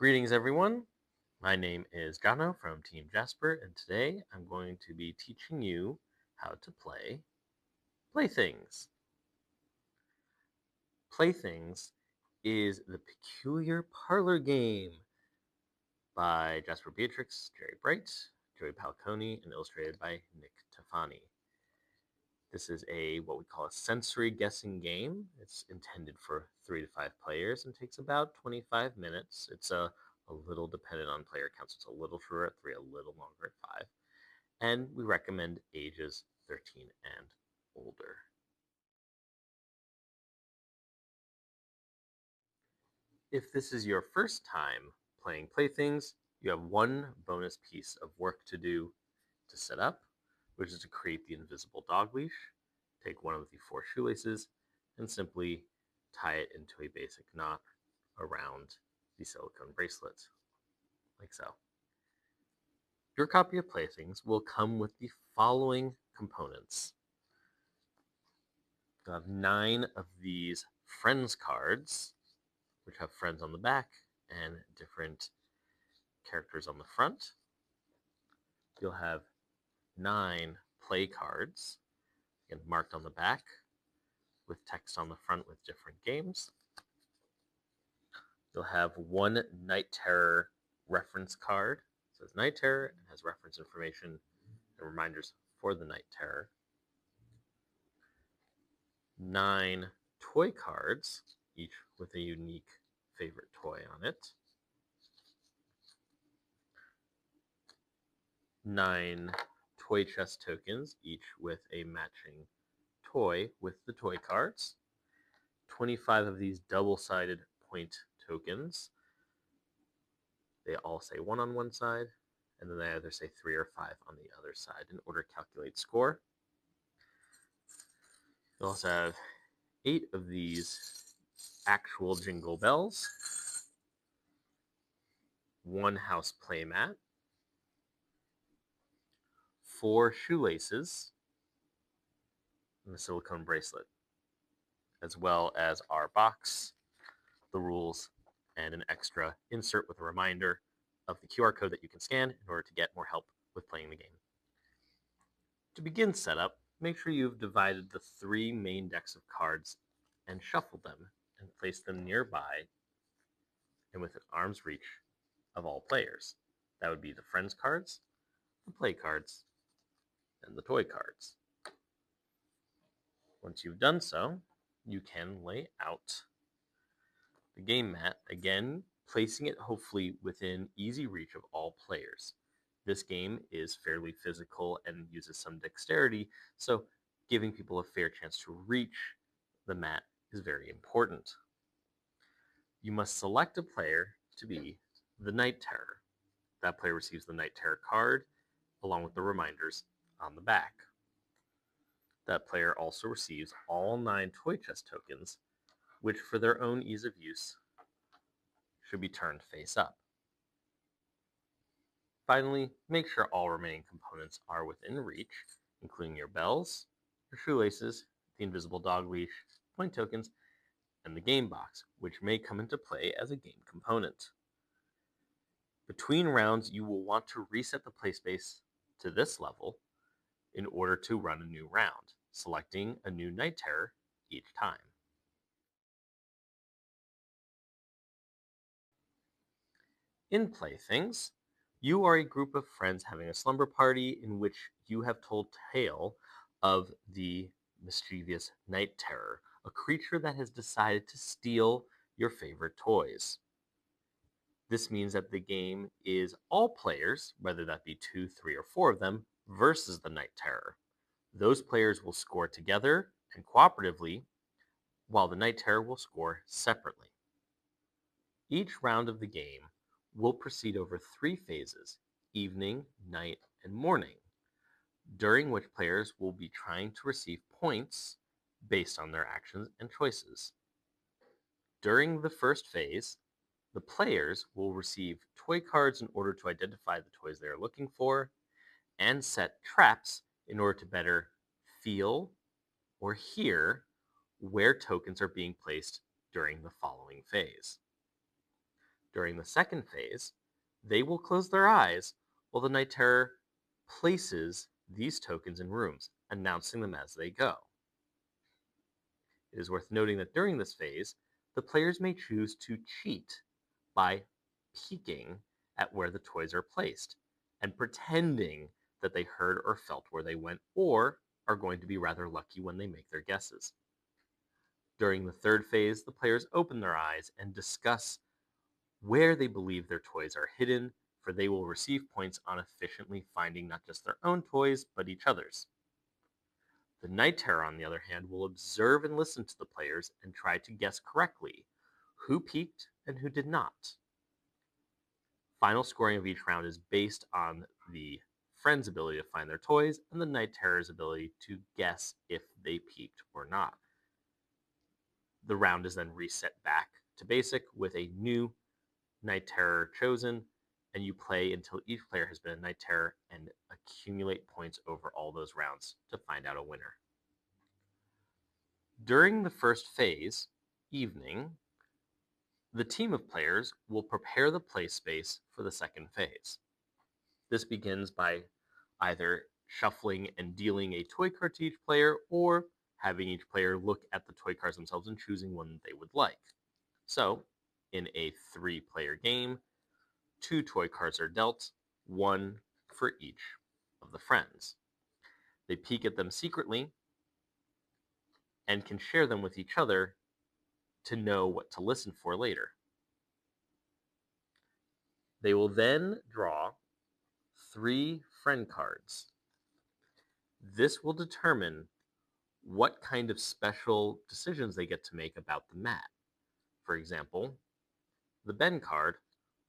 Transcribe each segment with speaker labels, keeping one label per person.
Speaker 1: Greetings, everyone. My name is Jono from Team Jasper, and today I'm going to be teaching you how to play Playthings. Playthings is the peculiar parlor game by Jasper, Beatrix, Jerry Bright, Joey Palconi, and illustrated by Nick Tafani. This is what we call a sensory guessing game. It's intended for 3 to 5 players and takes about 25 minutes. It's a little dependent on player counts. It's a little shorter at 3, a little longer at 5. And we recommend ages 13 and older. If this is your first time playing Playthings, you have one bonus piece of work to do to set up, which is to create the invisible dog leash. Take one of the 4 shoelaces and simply tie it into a basic knot around the silicone bracelet, like so. Your copy of Playthings will come with the following components. You'll have 9 of these friends cards, which have friends on the back and different characters on the front. You'll have 9 play cards, again, marked on the back with text on the front with different games. You'll have 1 Night Terror reference card. It says Night Terror and has reference information and reminders for the Night Terror. 9 toy cards, each with a unique favorite toy on it. 9 toy chest tokens, each with a matching toy with the toy cards. 25 of these double-sided point tokens. They all say 1 on one side, and then they either say 3 or 5 on the other side in order to calculate score. You also have 8 of these actual jingle bells, 1 house playmat, 4 shoelaces, and a silicone bracelet, as well as our box, the rules, and an extra insert with a reminder of the QR code that you can scan in order to get more help with playing the game. To begin setup, make sure you've divided the 3 main decks of cards and shuffled them and placed them nearby and within arm's reach of all players. That would be the friends cards, the play cards, and the toy cards. Once you've done so, you can lay out the game mat, again, placing it hopefully within easy reach of all players. This game is fairly physical and uses some dexterity, so giving people a fair chance to reach the mat is very important. You must select a player to be the Night Terror. That player receives the Night Terror card along with the reminders on the back. That player also receives all 9 toy chest tokens, which for their own ease of use should be turned face up. Finally, make sure all remaining components are within reach, including your bells, your shoelaces, the invisible dog leash, point tokens, and the game box, which may come into play as a game component. Between rounds, you will want to reset the play space to this level in order to run a new round, selecting a new Night Terror each time. In Playthings, you are a group of friends having a slumber party in which you have told tale of the mischievous Night Terror, a creature that has decided to steal your favorite toys. This means that the game is all players, whether that be 2, 3, or 4 of them, versus the Night Terror. Those players will score together and cooperatively, while the Night Terror will score separately. Each round of the game will proceed over 3 phases, evening, night, and morning, during which players will be trying to receive points based on their actions and choices. During the first phase, the players will receive toy cards in order to identify the toys they are looking for, and set traps in order to better feel or hear where tokens are being placed during the following phase. During the second phase, they will close their eyes while the Night Terror places these tokens in rooms, announcing them as they go. It is worth noting that during this phase, the players may choose to cheat by peeking at where the toys are placed and pretending that they heard or felt where they went, or are going to be rather lucky when they make their guesses. During the third phase, the players open their eyes and discuss where they believe their toys are hidden, for they will receive points on efficiently finding not just their own toys, but each other's. The Night Terror, on the other hand, will observe and listen to the players and try to guess correctly who peeked and who did not. Final scoring of each round is based on the friend's ability to find their toys and the Night Terror's ability to guess if they peeked or not. The round is then reset back to basic with a new Night Terror chosen, and you play until each player has been a Night Terror and accumulate points over all those rounds to find out a winner. During the first phase, evening, the team of players will prepare the play space for the second phase. This begins by either shuffling and dealing a toy card to each player, or having each player look at the toy cards themselves and choosing one they would like. So, in a 3-player game, 2 toy cards are dealt, 1 for each of the friends. They peek at them secretly and can share them with each other to know what to listen for later. They will then draw 3 friend cards. This will determine what kind of special decisions they get to make about the mat. For example, the Ben card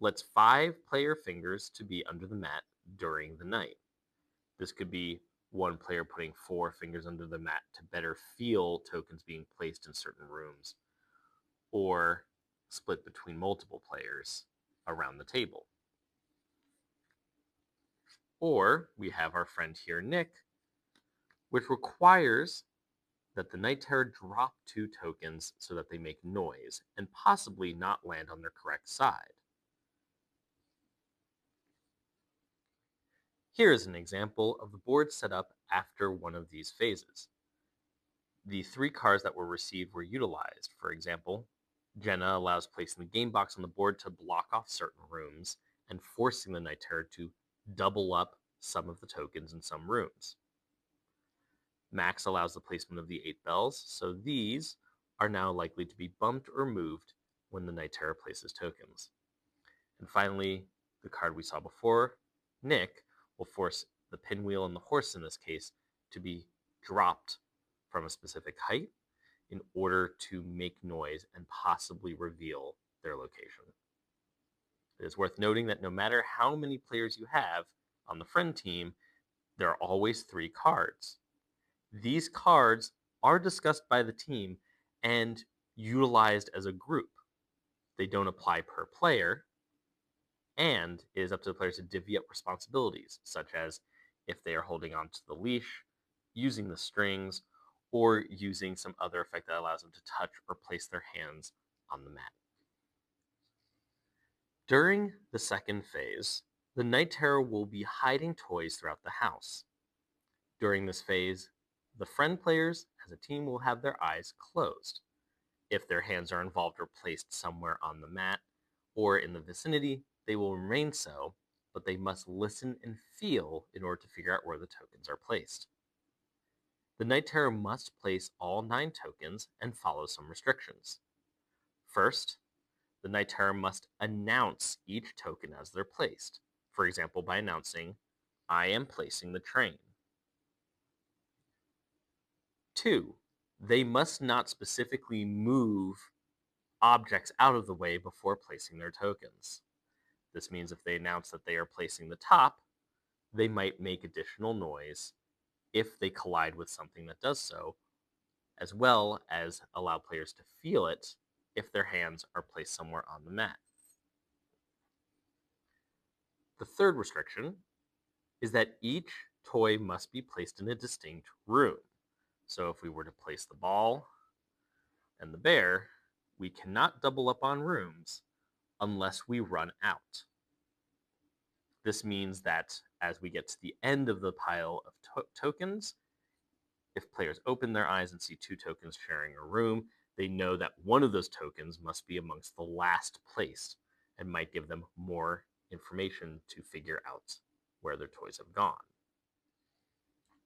Speaker 1: lets 5 player fingers to be under the mat during the night. This could be one player putting 4 fingers under the mat to better feel tokens being placed in certain rooms, or split between multiple players around the table. Or we have our friend here, Nick, which requires that the Night Terror drop 2 tokens so that they make noise and possibly not land on their correct side. Here is an example of the board set up after one of these phases. The 3 cards that were received were utilized. For example, Jenna allows placing the game box on the board to block off certain rooms and forcing the Night Terror to double up some of the tokens in some rooms. Max allows the placement of the 8 bells, so these are now likely to be bumped or moved when the Night Terror places tokens. And finally, the card we saw before, Nick, will force the pinwheel and the horse in this case to be dropped from a specific height in order to make noise and possibly reveal their location. It is worth noting that no matter how many players you have on the friend team, there are always 3 cards. These cards are discussed by the team and utilized as a group. They don't apply per player, and it is up to the players to divvy up responsibilities, such as if they are holding onto the leash, using the strings, or using some other effect that allows them to touch or place their hands on the mat. During the second phase, the Night Terror will be hiding toys throughout the house. During this phase, the friend players as a team will have their eyes closed. If their hands are involved or placed somewhere on the mat or in the vicinity, they will remain so, but they must listen and feel in order to figure out where the tokens are placed. The Night Terror must place all 9 tokens and follow some restrictions. First, the Night Terror must announce each token as they're placed. For example, by announcing, "I am placing the train." 2, they must not specifically move objects out of the way before placing their tokens. This means if they announce that they are placing the top, they might make additional noise if they collide with something that does so, as well as allow players to feel it if their hands are placed somewhere on the mat. The third restriction is that each toy must be placed in a distinct room. So if we were to place the ball and the bear, we cannot double up on rooms, unless we run out. This means that as we get to the end of the pile of tokens, if players open their eyes and see 2 tokens sharing a room, they know that one of those tokens must be amongst the last placed and might give them more information to figure out where their toys have gone.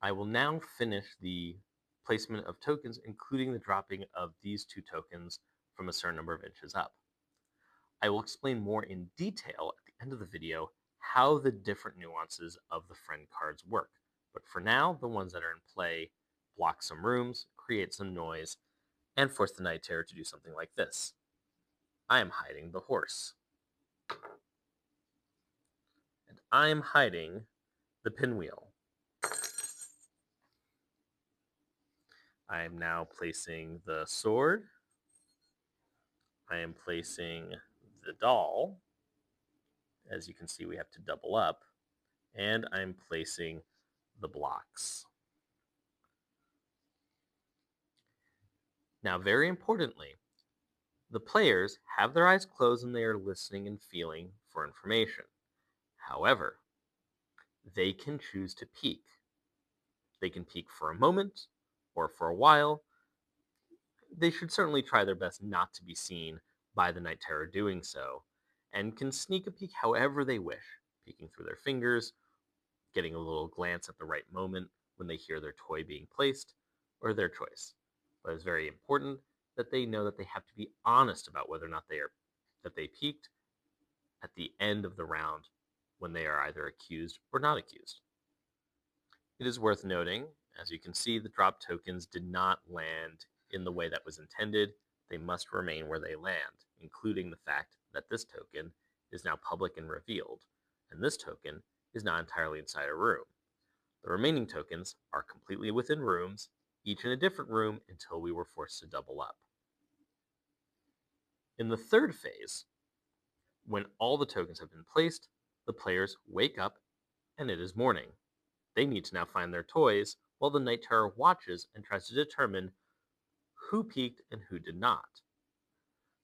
Speaker 1: I will now finish the placement of tokens, including the dropping of these 2 tokens from a certain number of inches up. I will explain more in detail at the end of the video how the different nuances of the friend cards work. But for now, the ones that are in play block some rooms, create some noise, and force the Night Terror to do something like this. I am hiding the horse. And I am hiding the pinwheel. I am now placing the sword. I am placing the doll. As you can see, we have to double up. And I'm placing the blocks. Now, very importantly, the players have their eyes closed and they are listening and feeling for information. However, they can choose to peek. They can peek for a moment or for a while. They should certainly try their best not to be seen by the Night Terror doing so, and can sneak a peek however they wish, peeking through their fingers, getting a little glance at the right moment when they hear their toy being placed, or their choice. But it's very important that they know that they have to be honest about whether or not they peeked at the end of the round when they are either accused or not accused. It is worth noting, as you can see, the drop tokens did not land in the way that was intended. They must remain where they land, including the fact that this token is now public and revealed, and this token is not entirely inside a room. The remaining tokens are completely within rooms, each in a different room until we were forced to double up. In the third phase, when all the tokens have been placed, the players wake up and it is morning. They need to now find their toys while the Night Terror watches and tries to determine who peeked and who did not.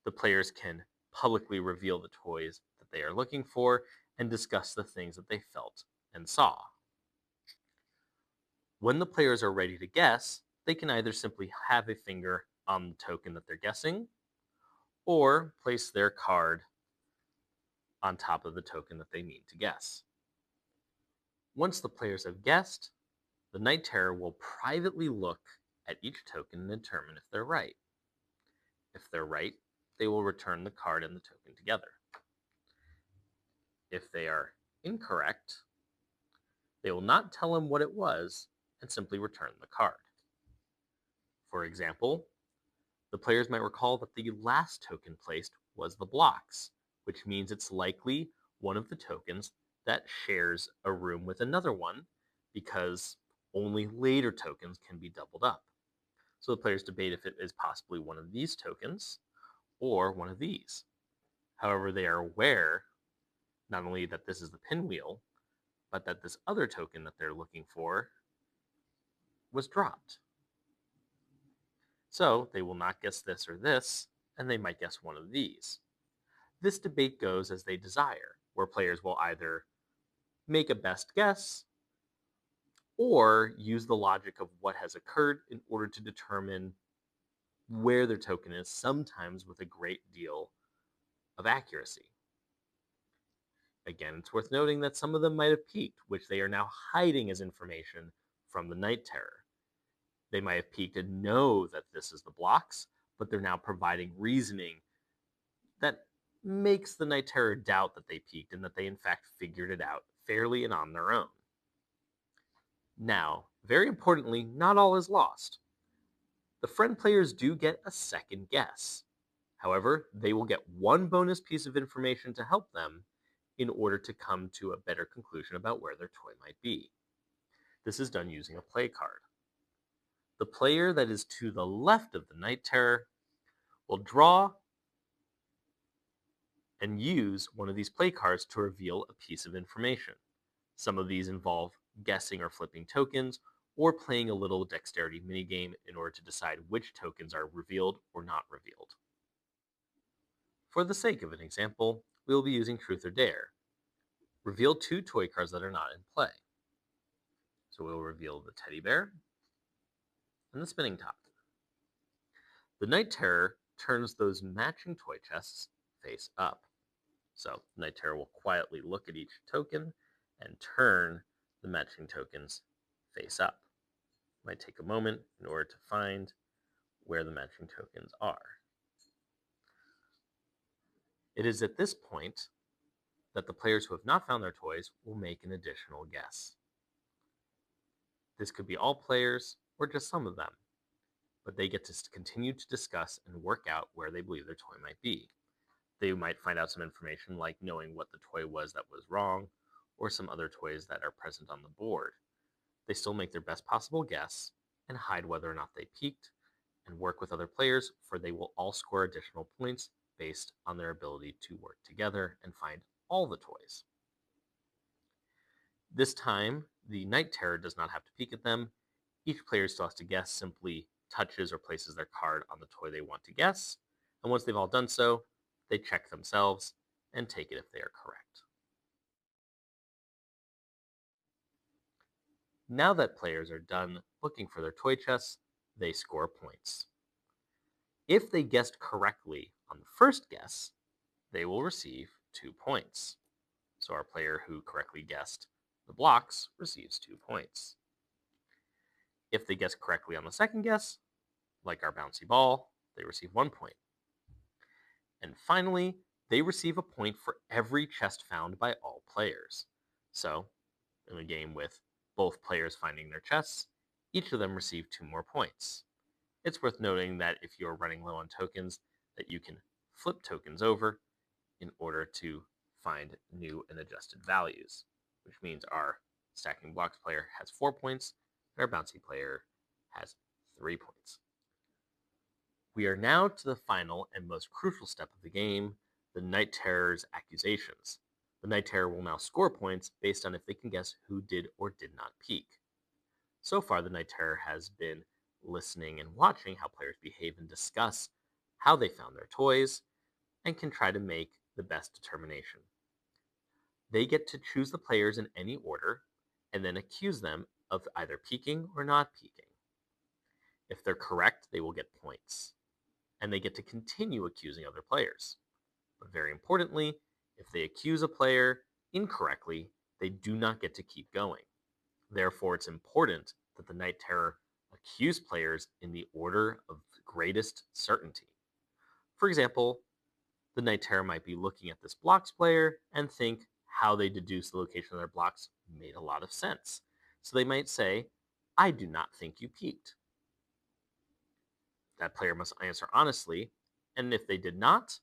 Speaker 1: The players can publicly reveal the toys that they are looking for and discuss the things that they felt and saw. When the players are ready to guess, they can either simply have a finger on the token that they're guessing, or place their card on top of the token that they need to guess. Once the players have guessed, the Night Terror will privately look at each token and determine if they're right. If they're right, they will return the card and the token together. If they are incorrect, they will not tell him what it was and simply return the card. For example, the players might recall that the last token placed was the blocks, which means it's likely one of the tokens that shares a room with another one, because only later tokens can be doubled up. So the players debate if it is possibly one of these tokens or one of these. However, they are aware not only that this is the pinwheel, but that this other token that they're looking for was dropped. So they will not guess this or this, and they might guess one of these. This debate goes as they desire, where players will either make a best guess or use the logic of what has occurred in order to determine where their token is, sometimes with a great deal of accuracy. Again, it's worth noting that some of them might have peeked, which they are now hiding as information from the Night Terror. They might have peeked and know that this is the blocks, but they're now providing reasoning that makes the Night Terror doubt that they peeked and that they in fact figured it out fairly and on their own. Now, very importantly, not all is lost. The friend players do get a second guess. However, they will get one bonus piece of information to help them in order to come to a better conclusion about where their toy might be. This is done using a play card. The player that is to the left of the Night Terror will draw and use one of these play cards to reveal a piece of information. Some of these involve guessing or flipping tokens, or playing a little dexterity minigame in order to decide which tokens are revealed or not revealed. For the sake of an example, we will be using Truth or Dare. Reveal 2 toy cards that are not in play. So we'll reveal the teddy bear and the spinning top. The Night Terror turns those matching toy chests face up. So the Night Terror will quietly look at each token and turn the matching tokens face up. It might take a moment in order to find where the matching tokens are. It is at this point that the players who have not found their toys will make an additional guess. This could be all players or just some of them, but they get to continue to discuss and work out where they believe their toy might be. They might find out some information like knowing what the toy was that was wrong, or some other toys that are present on the board. They still make their best possible guess and hide whether or not they peeked, and work with other players, for they will all score additional points based on their ability to work together and find all the toys. This time, the Night Terror does not have to peek at them. Each player still has to guess, simply touches or places their card on the toy they want to guess, and once they've all done so, they check themselves and take it if they are correct. Now that players are done looking for their toy chests, they score points. If they guessed correctly on the first guess, they will receive 2 points. So our player who correctly guessed the blocks receives 2 points. If they guess correctly on the second guess, like our bouncy ball, they receive 1 point. And finally, they receive a point for every chest found by all players. So, in a game with both players finding their chests, each of them receive 2 more points. It's worth noting that if you're running low on tokens, that you can flip tokens over in order to find new and adjusted values, which means our stacking blocks player has 4 points, and our bouncy player has 3 points. We are now to the final and most crucial step of the game, the Night Terror's accusations. The Night Terror will now score points based on if they can guess who did or did not peek. So far, the Night Terror has been listening and watching how players behave and discuss how they found their toys, and can try to make the best determination. They get to choose the players in any order, and then accuse them of either peeking or not peeking. If they're correct, they will get points, and they get to continue accusing other players. But very importantly, if they accuse a player incorrectly, they do not get to keep going. Therefore, it's important that the Night Terror accuse players in the order of greatest certainty. For example, the Night Terror might be looking at this blocks player and think how they deduced the location of their blocks made a lot of sense. So they might say, I do not think you peeked. That player must answer honestly, and if they did not,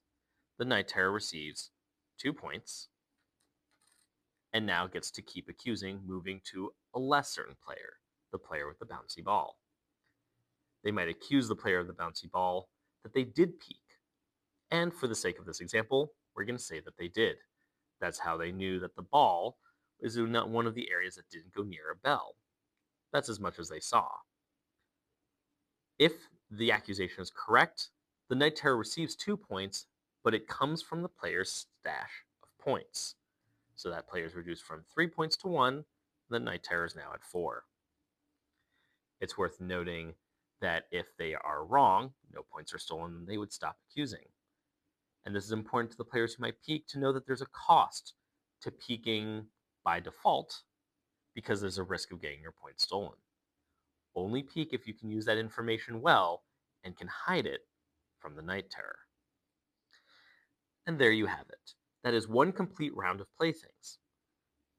Speaker 1: the Night Terror receives 2 points, and now gets to keep accusing, moving to a less certain player, the player with the bouncy ball. They might accuse the player of the bouncy ball that they did peek, and for the sake of this example, we're going to say that they did. That's how they knew that the ball is not one of the areas that didn't go near a bell. That's as much as they saw. If the accusation is correct, the Night Terror receives 2 points, but it comes from the player's stash of points. So that player is reduced from 3 points to 1, the Night Terror is now at 4. It's worth noting that if they are wrong, no points are stolen, they would stop accusing. And this is important to the players who might peek to know that there's a cost to peeking by default, because there's a risk of getting your points stolen. Only peek if you can use that information well and can hide it from the Night Terror. And there you have it. That is one complete round of Playthings.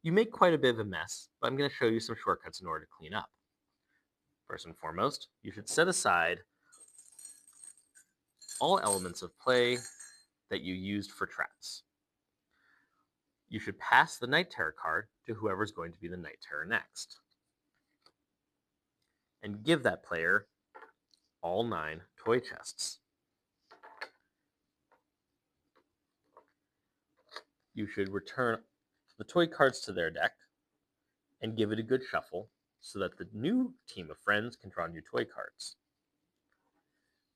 Speaker 1: You make quite a bit of a mess, but I'm going to show you some shortcuts in order to clean up. First and foremost, you should set aside all elements of play that you used for traps. You should pass the Night Terror card to whoever's going to be the Night Terror next, and give that player all 9 toy chests. You should return the toy cards to their deck and give it a good shuffle so that the new team of friends can draw new toy cards.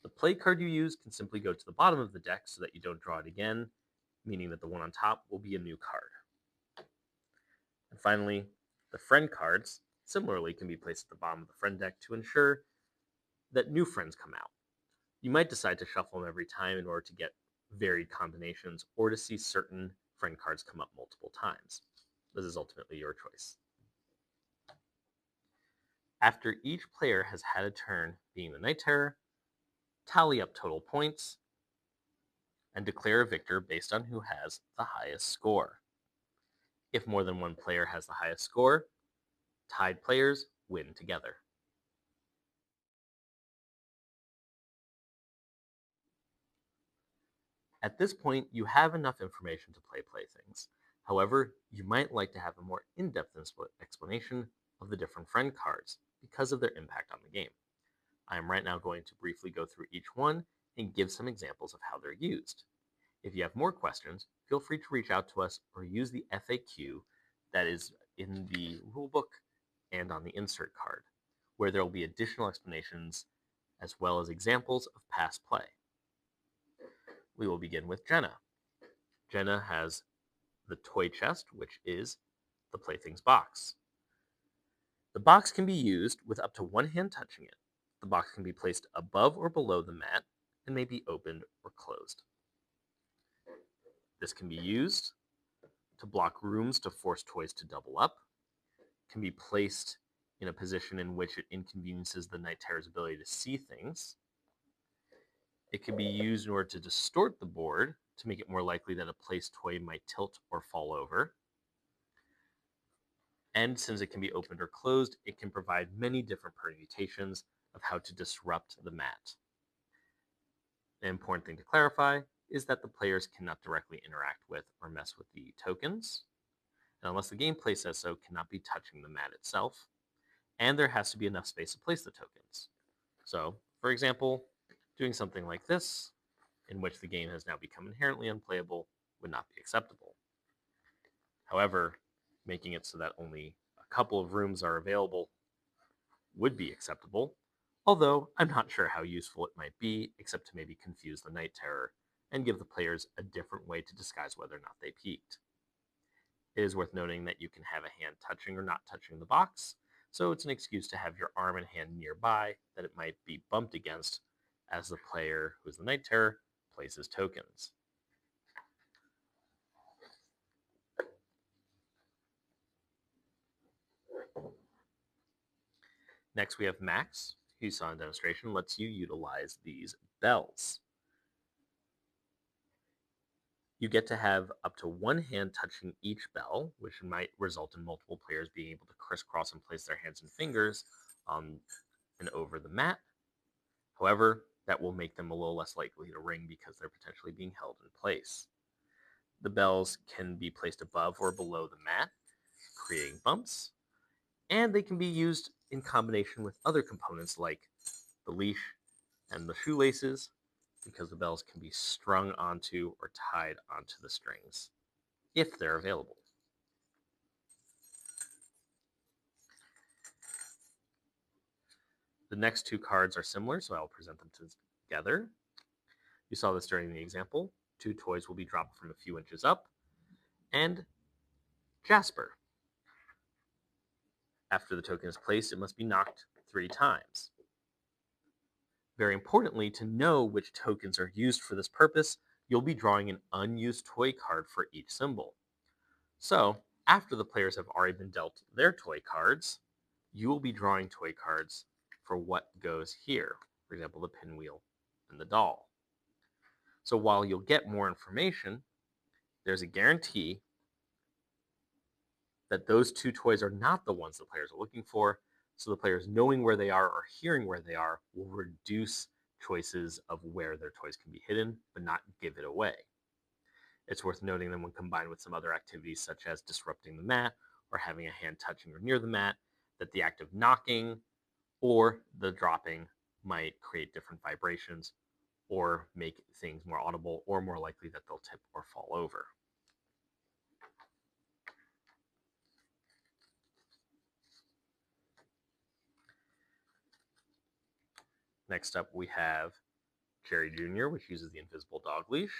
Speaker 1: The play card you use can simply go to the bottom of the deck so that you don't draw it again, meaning that the one on top will be a new card. And finally, the friend cards similarly can be placed at the bottom of the friend deck to ensure that new friends come out. You might decide to shuffle them every time in order to get varied combinations or to see certain friend cards come up multiple times. This is ultimately your choice. After each player has had a turn being the Night Terror, tally up total points and declare a victor based on who has the highest score. If more than one player has the highest score, tied players win together. At this point, you have enough information to play Playthings. However, you might like to have a more in-depth explanation of the different friend cards because of their impact on the game. I am right now going to briefly go through each one and give some examples of how they're used. If you have more questions, feel free to reach out to us or use the FAQ that is in the rulebook and on the insert card, where there will be additional explanations as well as examples of past play. We will begin with Jenna. Jenna has the toy chest, which is the Playthings box. The box can be used with up to one hand touching it. The box can be placed above or below the mat and may be opened or closed. This can be used to block rooms to force toys to double up, can be placed in a position in which it inconveniences the Night Terror's ability to see things. It can be used in order to distort the board to make it more likely that a placed toy might tilt or fall over. And since it can be opened or closed, it can provide many different permutations of how to disrupt the mat. An important thing to clarify is that the players cannot directly interact with or mess with the tokens, and unless the gameplay says so, cannot be touching the mat itself, and there has to be enough space to place the tokens. So, for example, doing something like this, in which the game has now become inherently unplayable, would not be acceptable. However, making it so that only a couple of rooms are available would be acceptable, although I'm not sure how useful it might be, except to maybe confuse the Night Terror and give the players a different way to disguise whether or not they peeked. It is worth noting that you can have a hand touching or not touching the box, so it's an excuse to have your arm and hand nearby that it might be bumped against as the player, who is the Night Terror, places tokens. Next, we have Max, who you saw in demonstration, lets you utilize these bells. You get to have up to one hand touching each bell, which might result in multiple players being able to crisscross and place their hands and fingers on and over the mat. However, that will make them a little less likely to ring because they're potentially being held in place. The bells can be placed above or below the mat, creating bumps, and they can be used in combination with other components like the leash and the shoelaces, because the bells can be strung onto or tied onto the strings if they're available. The next two cards are similar, so I'll present them together. You saw this during the example. Two toys will be dropped from a few inches up, and Jasper. After the token is placed, it must be knocked 3 times. Very importantly, to know which tokens are used for this purpose, you'll be drawing an unused toy card for each symbol. So, after the players have already been dealt their toy cards, you will be drawing toy cards for what goes here. For example, the pinwheel and the doll. So while you'll get more information, there's a guarantee that those two toys are not the ones the players are looking for. So the players knowing where they are or hearing where they are will reduce choices of where their toys can be hidden, but not give it away. It's worth noting that when combined with some other activities such as disrupting the mat or having a hand touching or near the mat, that the act of knocking or the dropping might create different vibrations or make things more audible or more likely that they'll tip or fall over. Next up, we have Jerry Jr., which uses the invisible dog leash.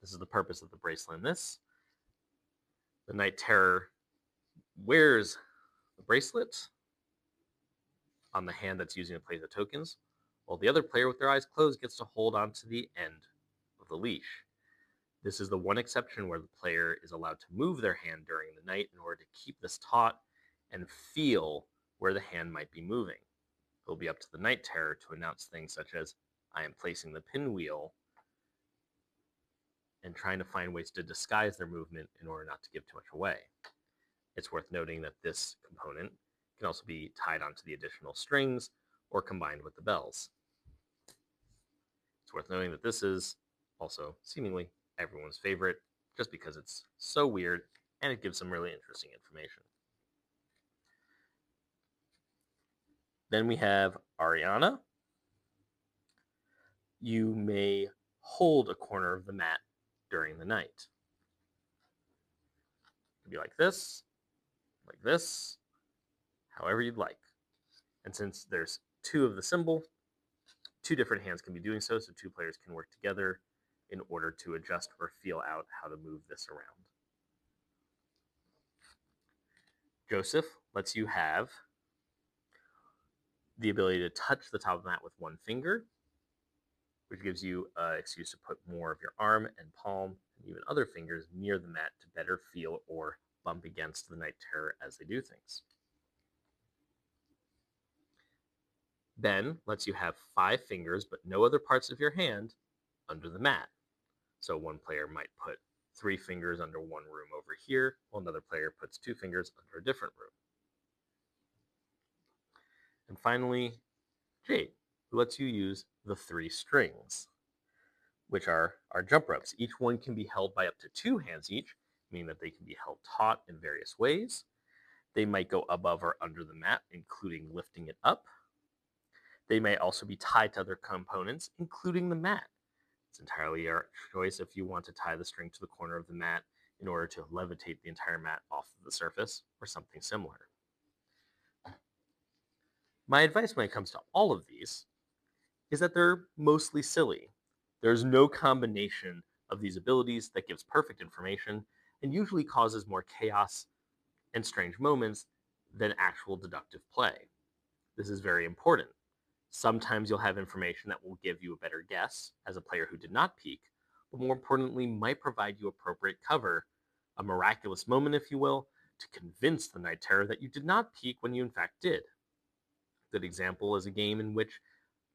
Speaker 1: This is the purpose of the bracelet in this. The Night Terror wears the bracelet on the hand that's using to play the tokens, while the other player with their eyes closed gets to hold on to the end of the leash. This is the one exception where the player is allowed to move their hand during the night in order to keep this taut and feel where the hand might be moving. It will be up to the Night Terror to announce things such as, I am placing the pinwheel, and trying to find ways to disguise their movement in order not to give too much away. It's worth noting that this component can also be tied onto the additional strings or combined with the bells. It's worth noting that this is also seemingly everyone's favorite, just because it's so weird and it gives some really interesting information. Then we have Ariana. You may hold a corner of the mat during the night. It could be like this, however you'd like. And since there's two of the symbol, two different hands can be doing so two players can work together in order to adjust or feel out how to move this around. Joseph lets you have the ability to touch the top of the mat with one finger, which gives you an excuse to put more of your arm and palm and even other fingers near the mat to better feel or bump against the Night Terror as they do things. Ben lets you have 5 fingers but no other parts of your hand under the mat. So one player might put 3 fingers under one room over here, while another player puts 2 fingers under a different room. And finally, Jade, who lets you use the 3 strings, which are our jump ropes. Each one can be held by up to 2 hands each, meaning that they can be held taut in various ways. They might go above or under the mat, including lifting it up. They may also be tied to other components, including the mat. It's entirely your choice if you want to tie the string to the corner of the mat in order to levitate the entire mat off of the surface or something similar. My advice when it comes to all of these is that they're mostly silly. There's no combination of these abilities that gives perfect information and usually causes more chaos and strange moments than actual deductive play. This is very important. Sometimes you'll have information that will give you a better guess as a player who did not peek, but more importantly might provide you appropriate cover, a miraculous moment, if you will, to convince the Night Terror that you did not peek when you in fact did. A good example is a game in which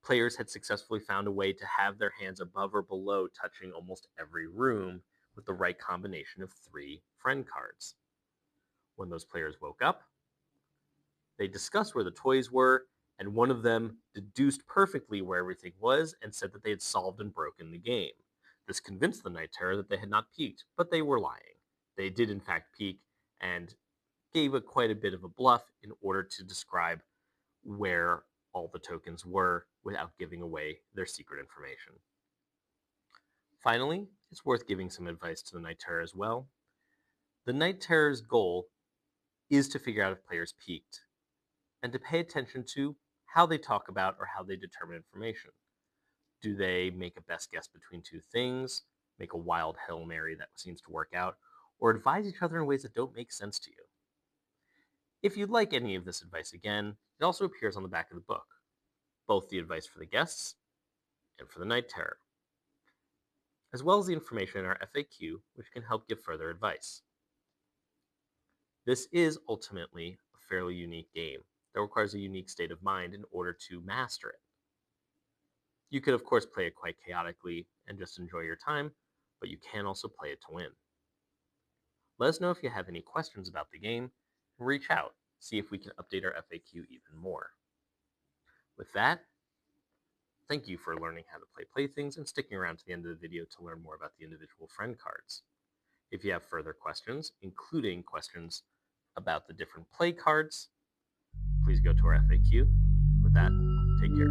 Speaker 1: players had successfully found a way to have their hands above or below touching almost every room with the right combination of 3 friend cards. When those players woke up, they discussed where the toys were, and one of them deduced perfectly where everything was and said that they had solved and broken the game. This convinced the Night Terror that they had not peeked, but they were lying. They did in fact peek and gave quite a bit of a bluff in order to describe where all the tokens were without giving away their secret information. Finally, it's worth giving some advice to the Night Terror as well. The Night Terror's goal is to figure out if players peeked, and to pay attention to how they talk about or how they determine information. Do they make a best guess between 2 things, make a wild Hail Mary that seems to work out, or advise each other in ways that don't make sense to you? If you'd like any of this advice again, it also appears on the back of the book, both the advice for the guests and for the Night Terror, as well as the information in our FAQ, which can help give further advice. This is ultimately a fairly unique game that requires a unique state of mind in order to master it. You could, of course, play it quite chaotically and just enjoy your time, but you can also play it to win. Let us know if you have any questions about the game, and reach out, see if we can update our FAQ even more. With that, thank you for learning how to play Playthings and sticking around to the end of the video to learn more about the individual friend cards. If you have further questions, including questions about the different play cards, please go to our FAQ. With that, take care.